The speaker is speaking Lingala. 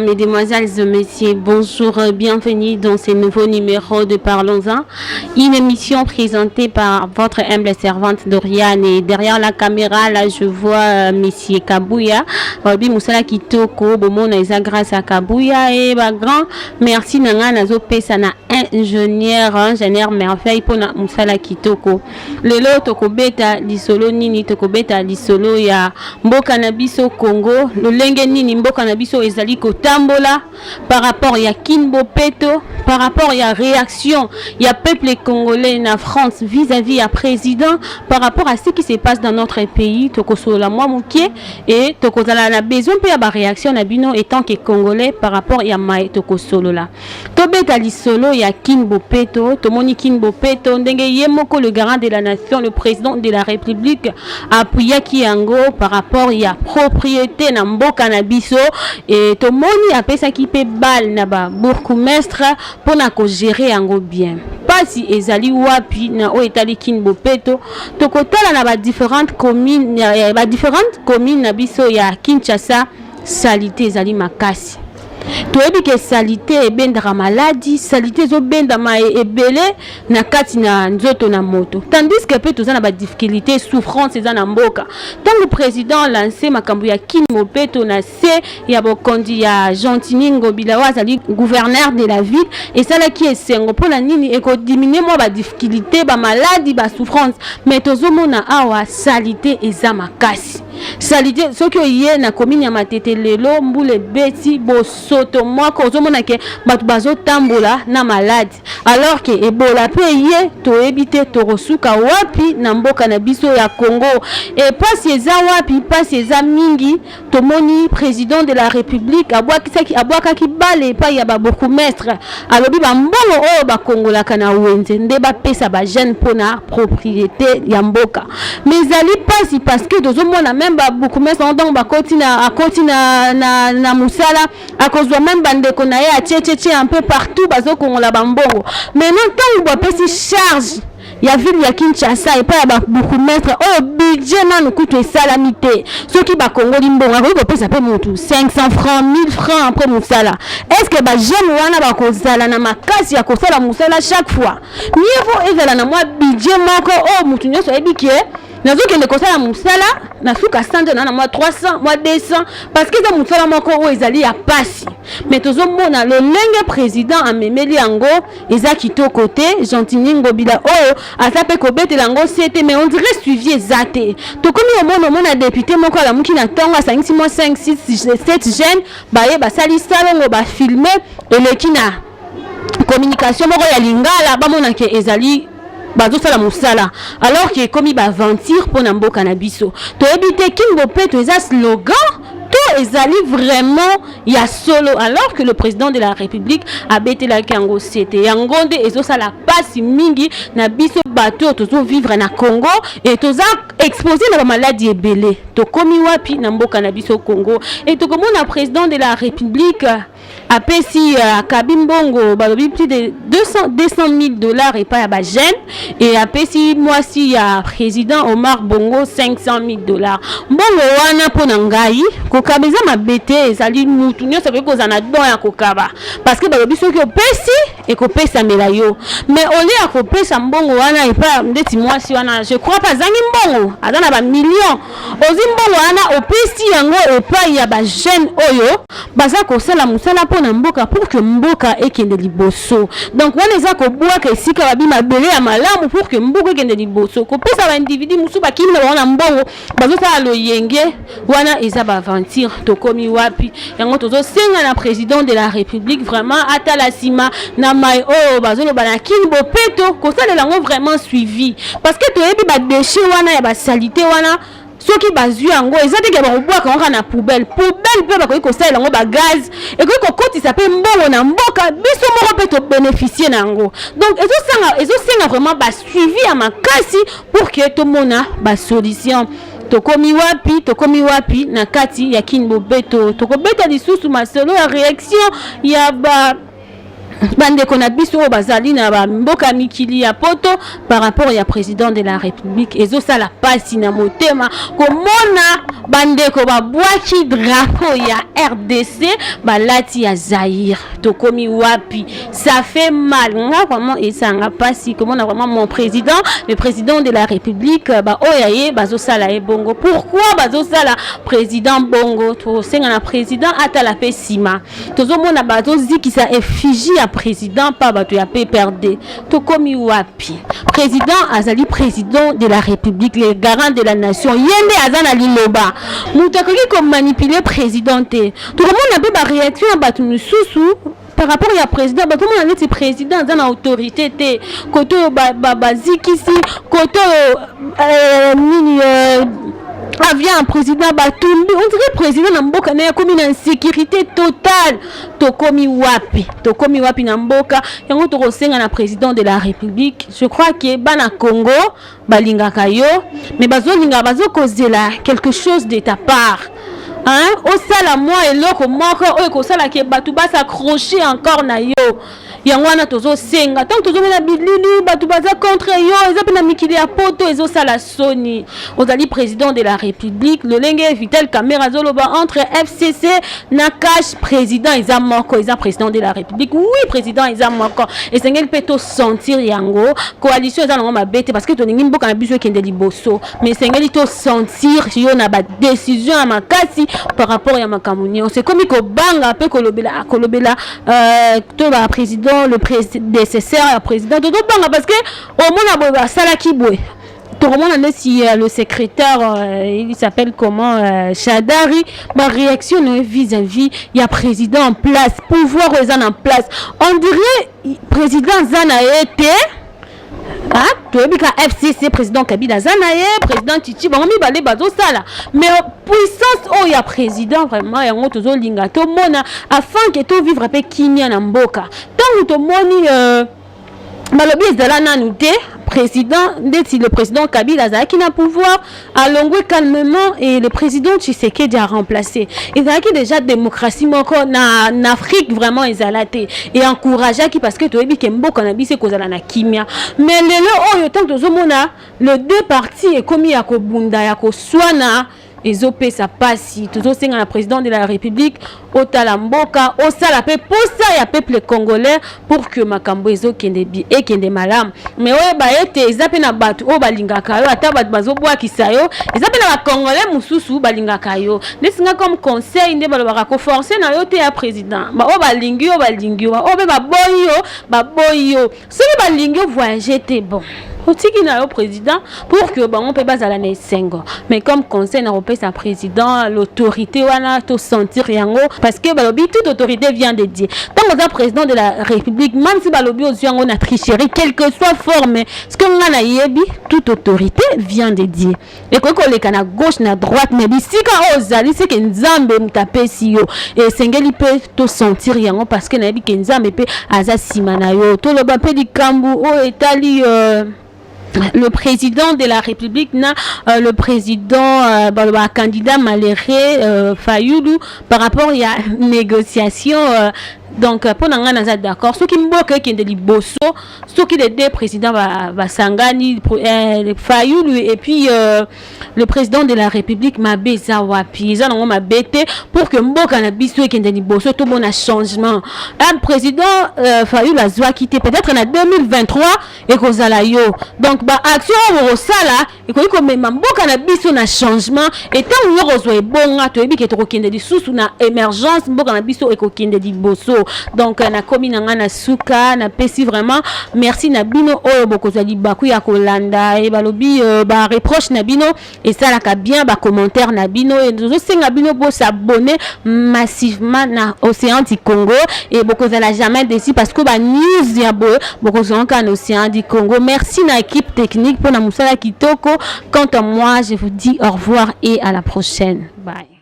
mesdemoiselles et messieurs, bonjour, bienvenue dans ce nouveau numéro de Parlons-en, une émission présentée par votre humble servante Doriane. Et derrière la caméra, là, je vois monsieur Kabouya. Babi Moussala Kitoko, Bomona Isa grâce à Kabouya. Et grand merci Nanga Nazo Pesana, ingénieur merveille pour Moussala Kitoko. Lelo Tokobeta Lisolo Nini, Tokobeta Lisolo ya Mboka Nabiso Congo, le Lenge Nini Mboka Nabiso Ezali Kotambola, par rapport ya Kinbo Peto, par rapport ya réaction ya peuple congolais na France vis-à-vis à président, par rapport à ce qui se passe dans notre pays, Tokosola moi Mouké, et Tokozala na besoin pe ya ba réaction na bino étant que congolais par rapport ya Mai Tokosolo la. Tobeta Lisolo ya Kinbo Peto, Tomoni Kinbo Peto, ndenge yemoko le garant de la nation, le président de la République appuya Kiango par rapport ya propriété na mboka na biso et tomoni apesa ki pe bal na ba bourgmestre pour na ko gérer yango bien. Pasi ezali wapi na o etali Kinbo Peto tokotala na ba différentes communes na biso ya Kinshasa, salité ezali makasi. Toyebi ke salité ebendaka maladi, salité zo benda ma ebele na kati na nzoto na moto. Tandis que pe toza na ba difficulté, souffrance eza na mboka. Tant le président lancé makambo ya Kinbo Peto na se ya bokondi ya Gentil Bilawa azali gouverneur de la ville et ça là qui est sengo pona nini eko diminuer moi ba difficulté, ba maladie, ba souffrance. Mais tozo mona awa salité eza makasi. Salité soki oye na commune ya Matete lelo mbule beti bosoto moko ozomona ke bato bazotambola na malade alors que ebola pe ye toyebi te tokosuka wapi na mboka na biso ya Congo et pasi eza wapi pasi eza mingi tomoni président de la République abwakaki bale pa ya ba bourgmestre alobi bambongo oyo bakongolaka na wenze nde bapesa ba jeune mpona propriété ya mboka mais ezali pasi parce que tozomona même ba bourgmestre donc bakoti na musala akozwa même bandeko na ye atietie un peu partout bazokongola bambongo maintenant tant bapesi charge ya ville ya Kinshasa et pas ya bourgmestre oh budget nanu kutu esalami te soki bakongoli mbongo akoki kopesa pe mutu 500 francs 1000 francs après musala. Est-ce que ba jeune wana bakozala na makasi ya kosala musala chaque fois niveau ezala na mwa budget moko oh mutu nyonso ayebi ke nazokende kosala musala nasuka 100 na mwa 300 mwa 200 parce que za musala moko o ezali ya pasi mais tozomona le lenge président amemeli yango eza kitoko te Gentil Bila o asape kobetela yango sete mais on dirait suivi ezate tokomi omona député moko ala muki na tongo asangisi mwa 5 6 7 jeunes baye basali salongo ba filmer eleki na communication moko ya lingala bamona ke ezali bazosala musala alors que komi ba aventure pour mboka na biso toyebi te Kinbo Peto eza slogan to ezali vraiment ya solo alors que le président de la République a betela kango sete yango nde ezosala pasi mingi na biso bato tozo vivre na Congo et toza exposé na ba maladie ebele tokomi wapi na mboka na biso Congo et tokomona président de la République apesi Kabimbongo balobi plus de 200 000 $ et pas ya ba jeune et apesi mwasi ya président Omar Bongo 500 000 $. Mbongo wana pona ngai kokabeza mabete ezali mutu nyonso pe kozana don ya kokaba parce que balobi soki opesi et kopesa melayo mais oli ya kopesa mbongo wana et pas ndeti mwasi wana je crois pas zangi mbongo azana ba millions ozi mbongo wana opesi yango et pas ya ba jeune oyo baza kosala musala pona mboka pour que mboka ekende liboso donc wana eza kobwaka esika babima bele ya malamu pour que mboka ekende liboso kopesa ba individu musu bakimela wana mbongo bazosala loyenge wana eza ba aventure tokomi wapi yango tozosenga na président de la République vraiment atala sima na mai o bazoloba na Kinbo Peto kosalela yango vraiment suivi parce que toyebi ba déchet wana ya ba salité wana soki bazui yango ezate ke bakobwaka yango na poubelle pe bakoki kosalela yango ba gaz ekoki kokotisa pe mbongo na mboka biso moko pe tobénéficie na yango donc ezosenga vraiment basuivi ya makasi pour que tomona basolution tokomi wapi na kati ya Kinbo Peto tokobeta lisusu masolo ya réaction ya ba bande kona biso bazali na ba mboka mikili ya poto par rapport ya président de la République ezo sala pasi na motema komona bande ko babwaki drapeau ya RDC balati ya Zaïre tokomi wapi ça fait mal nga vraiment esanga pasi komona vraiment mon président le président de la République ba oyaye bazo sala e bongo pourquoi bazo sala président bongo to senga na président atala pe sima tozo mona bazo zikisa effigie ya président pa bato ya PPRD to komi wapi président azali président de la République le garant de la nation yende azana liloba mutu akoki ko manipuler président te to mona pe ba réaction ya bato misusu par rapport à président bato mona neti président azana autorité te koto bazikisi koto nini vient un président batumbi on dirait président na mboka na comme une insécurité totale tokomi wapi na mboka yango to kosenga na président de la République je crois que bana Congo balingaka yo mais bazolinga bazokozela quelque chose de ta part hein au sala moi eloko moko oyo ko sala ke batu s'accrocher encore na yo yango wana tozo senga tant tozo mena bilili batu baza contre yo eza pena mikili ya poto ezo sala soni ozali président de la République le lenge Vital Kamerhe zoloba entre FCC na cash président eza moko eza président de la République oui président eza moko et sengeli pe to sentir yango coalition eza nango mabete parce que toningi mboka na biso ekende liboso mais sengeli to sentir yo na ba décision ya makasi par rapport ya makamuni c'est comme ko banga pe kolobela to ba président le prédécesseur président de banga parce que au moins na sala kibwe tout le monde si le secrétaire il s'appelle comment Chadari ma réaction vis-à-vis il y a président en place pouvoir en place on dirait président Zana été FCC président Kabila Zanaye président Titi bango mibale bazo sala mais puissance oh ya président vraiment yango tozo linga to mona afin que to vivre pe kimia na mboka tant to moni balobi ezala nanu te président ndeti le président Kabila azaki na pouvoir alongwe calmement et le président Tshisekedi a remplacé ezalaki déjà démocratie moko na Afrique vraiment ezalate et encourageaki qui parce que toyebi ke mboka na bise kozala na kimia mais lelo oyo tant tozomona le deux partis et komi ya kobunda ya koswana ezopesa pasi tozosenga na président de la République otala mboka osala pe posa ya peuple congolais pour que makambo ezokende bi ekende malamu mais oyo ba ete ezape na bato o balingaka yo ata bato bazobwakisa yo ezape na ba congolais mususu balingaka yo nesinga comme conseil nde balobaka ko forcer na yo te ya président ba o balingi yo o be baboyi yo soki balingi yo voyager te bon otiki na yo président pour que bango pe bazala na esengo mais comme conseil na repé sa président l'autorité wana to sentir yango parce que balobi toute autorité vient de Dieu tant que président de la République même si balobi oziango na tricherie quelle que soit forme ce que nga na yebi toute autorité vient de Dieu et ko koleka na gauche na droite mais bisika ozali c'est que nzambe mutapesi yo et sengeli pe to sentir yango parce que na yebi ke nzambe pe aza sima na yo to loba pe likambu o etali le président de la République le président candidat malheureux Fayoulou par rapport à la négociation donc pour nous on d'accord ceux qui mboka qui de liboso ceux qui les deux présidents va sangani Fayoulou et puis le président de la République Mabeza wapi ça non mabete pour que mboka na biso qui de liboso tout bon changement un président Fayoulou a zwa quitter peut-être en 2023 et kozala yo donc ba action au sala et comme mboka na biso na changement et tant yo kozwa bonga to ebi ke to kokende di susu na émergence mboka na biso e kokende di boso donc na komi na suka na pesi vraiment merci na bino oyo bokozali baku ya kolanda e balobi ba reproche na bino et ça la ka bien ba commentaire na bino et zo senga bino bo s'abonner massivement na Océan du Congo et bokozala jamais déçu parce que ba news ya bo bokozala kan Océan du Congo merci na équipe technique pour na musala kitoko quant à moi je vous dis au revoir et à la prochaine bye.